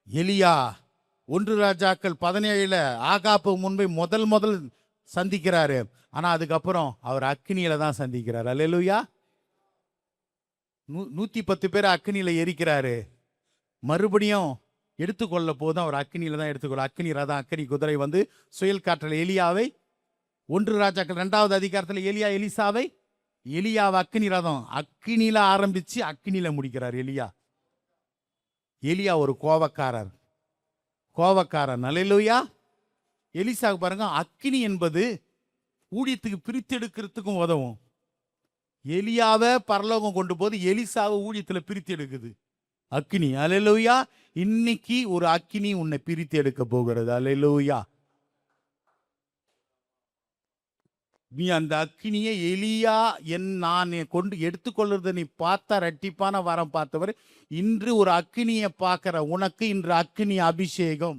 எலியா 1 ராஜாக்கள் 17 ஆகாப்பு முன்பை முதல் சந்திக்கிறாரு. ஆனா அதுக்கப்புறம் அவர் அக்கினியில தான் சந்திக்கிறார். அல்லேலூயா. 110 பேரை அக்கினியில எரிக்கிறாரு. மறுபடியும் எடுத்துக்கொள்ள போதும் அவர் அக்கினியில தான் எடுத்துக்கொள்ள. அக்கினி ரதம், அக்கினி குதிரை வந்து சுயல் காற்றல் எலியாவை 1 ராஜாக்கள் 2வது அதிகாரத்தில் எலிசாவை அக்கினி ரதம் அக்கினியில ஆரம்பிச்சு அக்கினியில முடிக்கிறார். எலியா ஒரு கோவக்காரர். அல்லேலூயா. எலிசாவுக்கு பாருங்க, அக்கினி என்பது ஊழியத்துக்கு பிரித்தெடுக்கிறதுக்கும் உதவும். எலியாவை பரலோகம் கொண்டு போது எலிசாவை ஊழியத்துல பிரித்து எடுக்குது அக்கினி. அல்லேலூயா. இன்னைக்கு ஒரு அக்கினி உன்னை பிரித்து எடுக்க போகிறது. அல்லேலூயா. நீ அந்த அக்கினியை எலியா நான் கொண்டு எடுத்துக்கொள்றத நீ பார்த்தா ரெட்டிப்பான வரம் பார்த்தவர். இன்று ஒரு அக்கினியை பார்க்கிற உனக்கு இன்று அக்கினி அபிஷேகம்.